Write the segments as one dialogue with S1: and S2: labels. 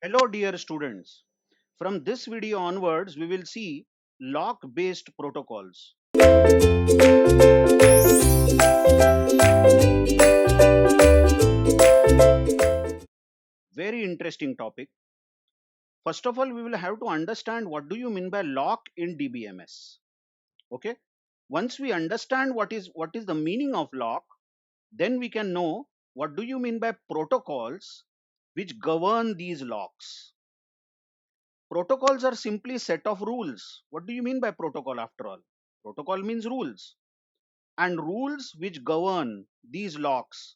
S1: Hello dear students. From this video onwards, we will see lock-based protocols. Very interesting topic. First of all, we will have to understand what do you mean by lock in DBMS. Okay. Once we understand what is the meaning of lock, then we can know what do you mean by protocols which govern these locks. Protocols are simply set of rules. What do you mean by protocol after all? Protocol means rules. And rules which govern these locks,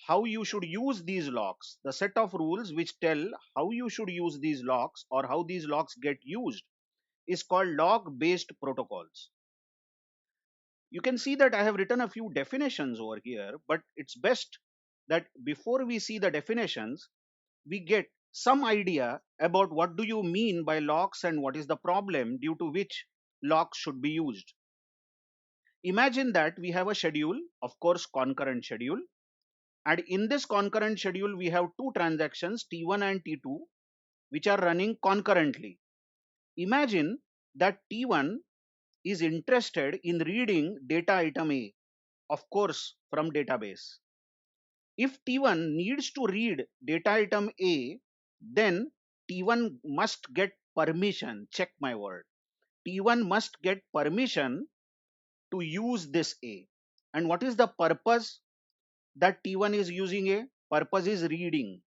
S1: how you should use these locks, the set of rules which tell how you should use these locks or how these locks get used is called lock based protocols. You can see that I have written a few definitions over here, but it's best that before we see the definitions, we get some idea about what do you mean by locks and what is the problem due to which locks should be used. Imagine that we have a schedule, of course concurrent schedule, and in this concurrent schedule we have two transactions T1 and T2 which are running concurrently. Imagine that T1 is interested in reading data item A, of course from database. If T1 needs to read data item A, then T1 must get permission. Check my word. T1 must get permission to use this A. And what is the purpose that T1 is using A? Purpose is reading.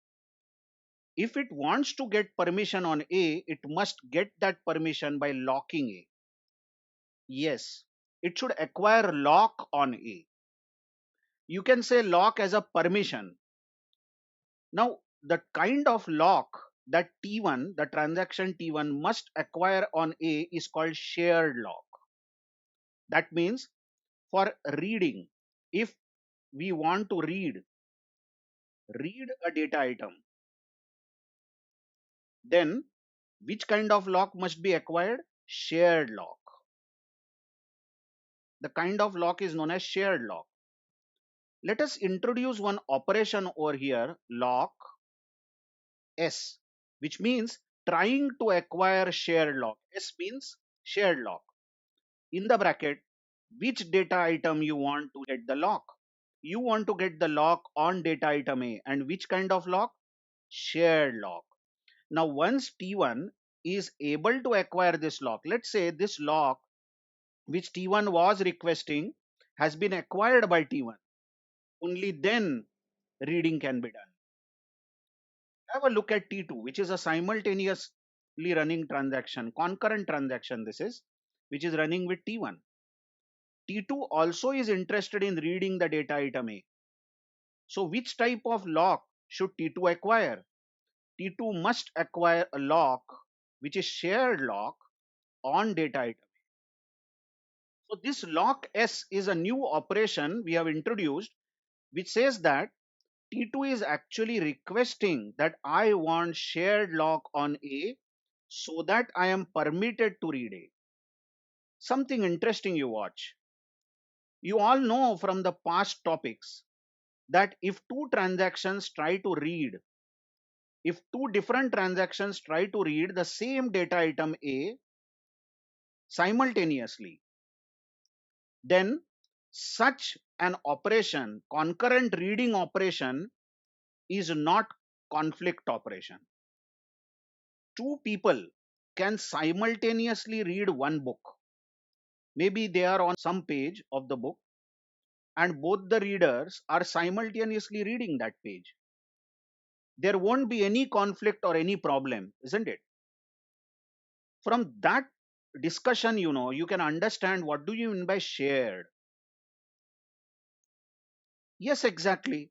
S1: If it wants to get permission on A, it must get that permission by locking A. Yes, it should acquire lock on A. You can say lock as a permission. Now, the kind of lock that T1, the transaction T1 must acquire on A is called shared lock. That means for reading, if we want to read a data item, then which kind of lock must be acquired? Shared lock. The kind of lock is known as shared lock. Let us introduce one operation over here, lock S, which means trying to acquire shared lock. S means shared lock. In the bracket, which data item you want to get the lock? You want to get the lock on data item A. And which kind of lock? Shared lock. Now, once T1 is able to acquire this lock, let's say this lock which T1 was requesting has been acquired by T1. Only then reading can be done. Have a look at T2, which is a simultaneously running transaction, concurrent transaction this is, which is running with T1. T2 also is interested in reading the data item A. So which type of lock should T2 acquire? T2 must acquire a lock which is shared lock on data item. So this lock S is a new operation we have introduced which says that T2 is actually requesting that I want shared lock on A so that I am permitted to read A. Something interesting you watch. You all know from the past topics that if two transactions try to read, if two different transactions try to read the same data item A simultaneously, then such an operation, concurrent reading operation, is not conflict operation. Two people can simultaneously read one book. Maybe they are on some page of the book and both the readers are simultaneously reading that page. There won't be any conflict or any problem, isn't it? From that discussion, you can understand what do you mean by shared. Yes, exactly.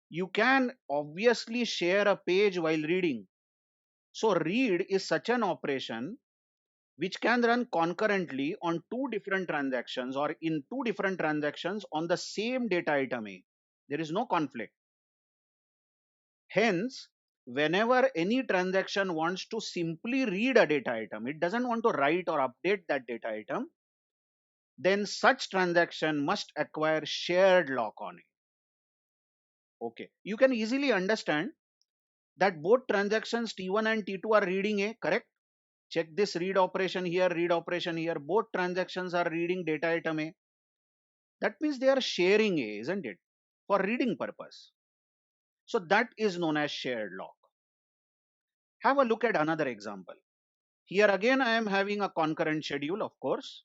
S1: You can obviously share a page while reading. So read is such an operation which can run concurrently on two different transactions or in two different transactions on the same data item A. There is no conflict. Hence, whenever any transaction wants to simply read a data item, it doesn't want to write or update that data item, then such transaction must acquire shared lock on it. Okay, you can easily understand that both transactions T1 and T2 are reading A, correct? Check this read operation here, read operation here. Both transactions are reading data item A. That means they are sharing A, isn't it? For reading purpose. So that is known as shared lock. Have a look at another example. Here again, I am having a concurrent schedule, of course,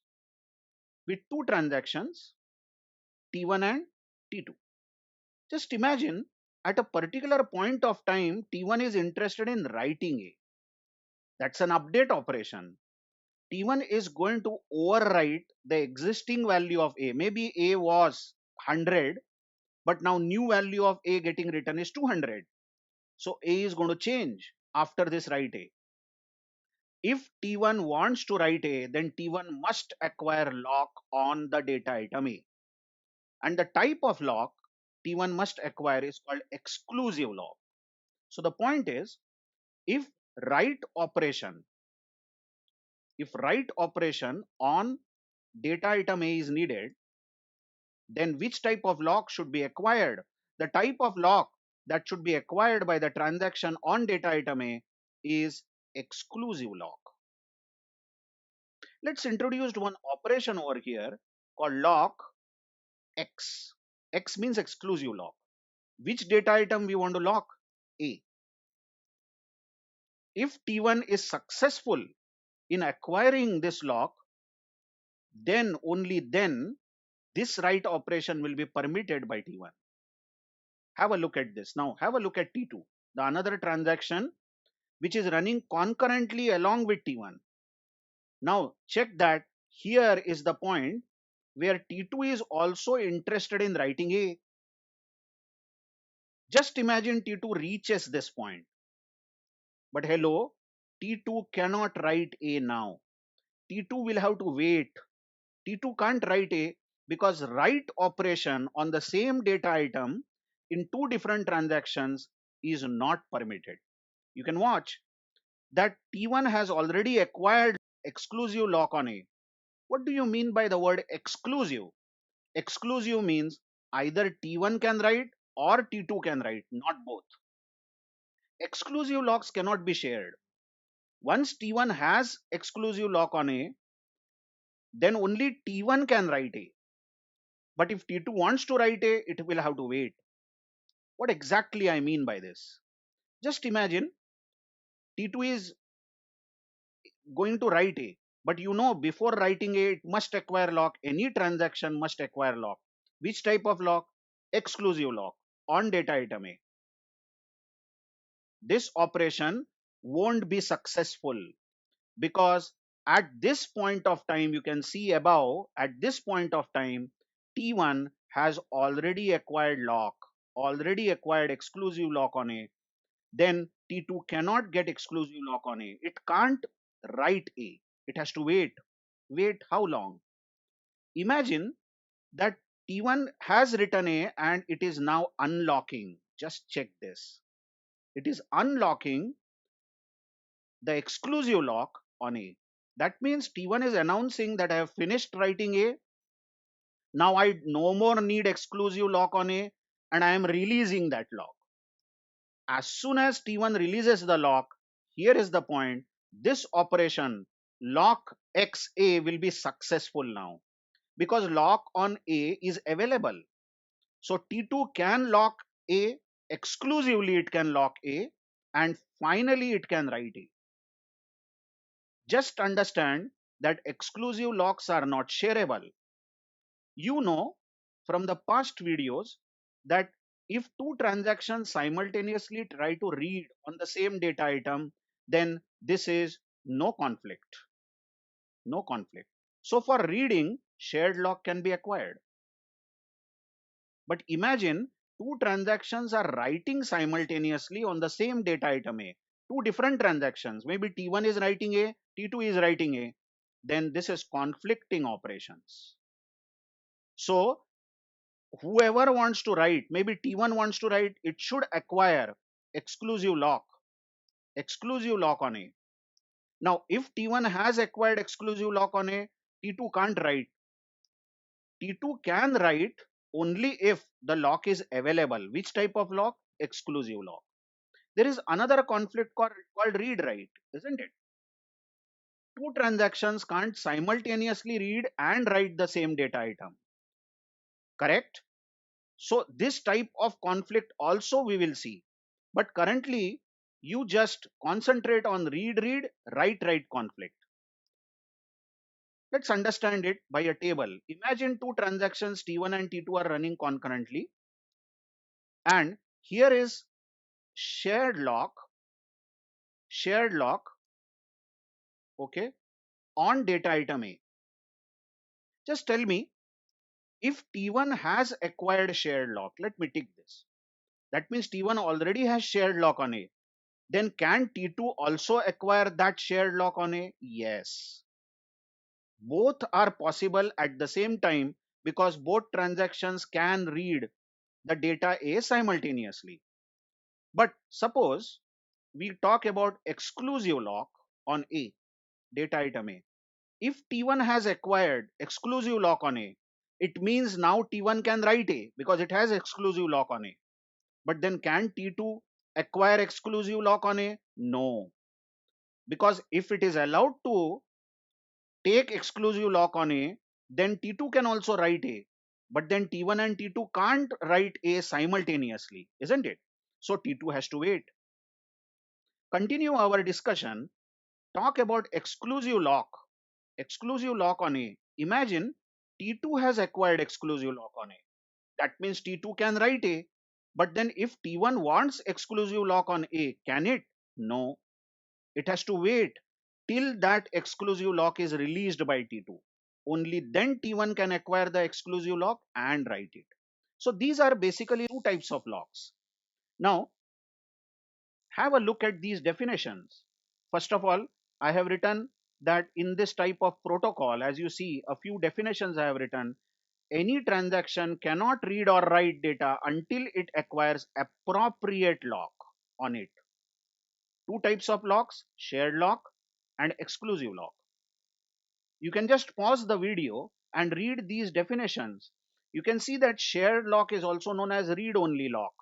S1: with two transactions, T1 and T2. Just imagine at a particular point of time, T1 is interested in writing A. That's an update operation. T1 is going to overwrite the existing value of A. Maybe A was 100, but now new value of A getting written is 200. So A is going to change after this write A. If T1 wants to write A, then T1 must acquire lock on the data item A. And the type of lock T1 must acquire is called exclusive lock. So the point is, if write operation, if write operation on data item A is needed, then which type of lock should be acquired? The type of lock that should be acquired by the transaction on data item A is exclusive lock. Let's introduce one operation over here called lock X. X means exclusive lock. Which data item we want to lock? A. If T1 is successful in acquiring this lock, then only then this write operation will be permitted by T1. Have a look at this. Now have a look at T2, the another transaction which is running concurrently along with T1. Now check that here is the point where T2 is also interested in writing A. Just imagine T2 reaches this point. But hello, T2 cannot write A now. T2 will have to wait. T2 can't write A because write operation on the same data item in two different transactions is not permitted. You can watch that T1 has already acquired exclusive lock on A. What do you mean by the word exclusive? Exclusive means either T1 can write or T2 can write, not both. Exclusive locks cannot be shared. Once T1 has exclusive lock on A, then only T1 can write A. But if T2 wants to write A, it will have to wait. What exactly I mean by this? Just imagine T2 is going to write A, but you know before writing A, it must acquire lock. Any transaction must acquire lock. Which type of lock? Exclusive lock on data item A. This operation won't be successful because at this point of time, you can see above, at this point of time, T1 has already acquired lock, already acquired exclusive lock on A. Then T2 cannot get exclusive lock on A. It can't write A. It has to wait. Wait how long? Imagine that T1 has written A and it is now unlocking. Just check this. It is unlocking the exclusive lock on A. That means T1 is announcing that I have finished writing A. Now I no more need exclusive lock on A and I am releasing that lock. As soon as T1 releases the lock, here is the point. This operation lock XA will be successful now because lock on A is available. So T2 can lock A, exclusively it can lock A, and finally it can write A. Just understand that exclusive locks are not shareable. You know from the past videos that if two transactions simultaneously try to read on the same data item, then this is no conflict. No conflict. So for reading, shared lock can be acquired. But imagine two transactions are writing simultaneously on the same data item A. Two different transactions. Maybe T1 is writing A, T2 is writing A. Then this is conflicting operations. So whoever wants to write, maybe T1 wants to write, it should acquire exclusive lock, exclusive lock on A. Now, if T1 has acquired exclusive lock on A, T2 can't write. T2 can write only if the lock is available. Which type of lock? Exclusive lock. There is another conflict called read write, isn't it? Two transactions can't simultaneously read and write the same data item, correct? So this type of conflict also we will see. But currently, you just concentrate on read write conflict. Let's understand it by a table. Imagine two transactions T1 and T2 are running concurrently, and here is shared lock, shared lock, okay, on data item A. Just tell me, if T1 has acquired shared lock, let me tick this. That means T1 already has shared lock on A. Then can T2 also acquire that shared lock on A? Yes. Both are possible at the same time because both transactions can read the data A simultaneously. But suppose we talk about exclusive lock on A, data item A. If T1 has acquired exclusive lock on A, it means now T1 can write A because it has exclusive lock on A. But then can T2 acquire exclusive lock on A? No. Because if it is allowed to take exclusive lock on A, then T2 can also write A. But then T1 and T2 can't write A simultaneously, isn't it? So T2 has to wait. Continue our discussion. Talk about exclusive lock. Exclusive lock on A. Imagine T2 has acquired exclusive lock on A. That means T2 can write A. But then if T1 wants exclusive lock on A, can it? No. It has to wait till that exclusive lock is released by T2. Only then T1 can acquire the exclusive lock and write it. So these are basically two types of locks. Now, have a look at these definitions. First of all, I have written that in this type of protocol, as you see, a few definitions I have written. Any transaction cannot read or write data until it acquires appropriate lock on it. Two types of locks, shared lock and exclusive lock. You can just pause the video and read these definitions. You can see that shared lock is also known as read only lock,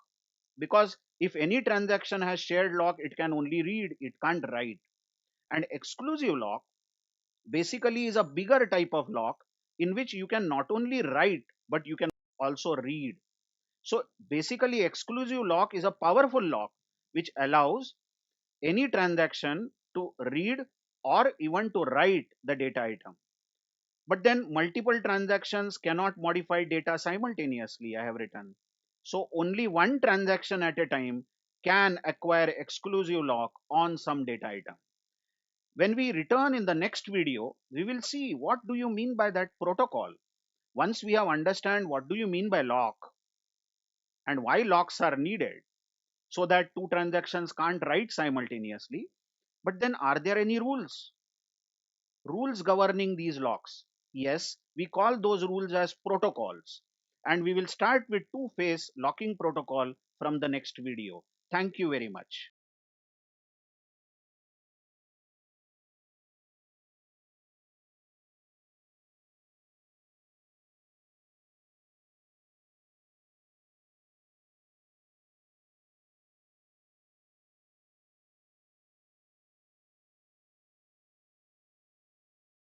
S1: because if any transaction has shared lock, it can only read, it can't write. And exclusive lock basically is a bigger type of lock in which you can not only write but you can also read. So basically, exclusive lock is a powerful lock which allows any transaction to read or even to write the data item. But then multiple transactions cannot modify data simultaneously, I have written. So only one transaction at a time can acquire exclusive lock on some data item. When we return in the next video, we will see what do you mean by that protocol. Once we have understand what do you mean by lock and why locks are needed, so that two transactions can't write simultaneously. But then are there any rules? Rules governing these locks? Yes, we call those rules as protocols. And we will start with two-phase locking protocol from the next video. Thank you very much.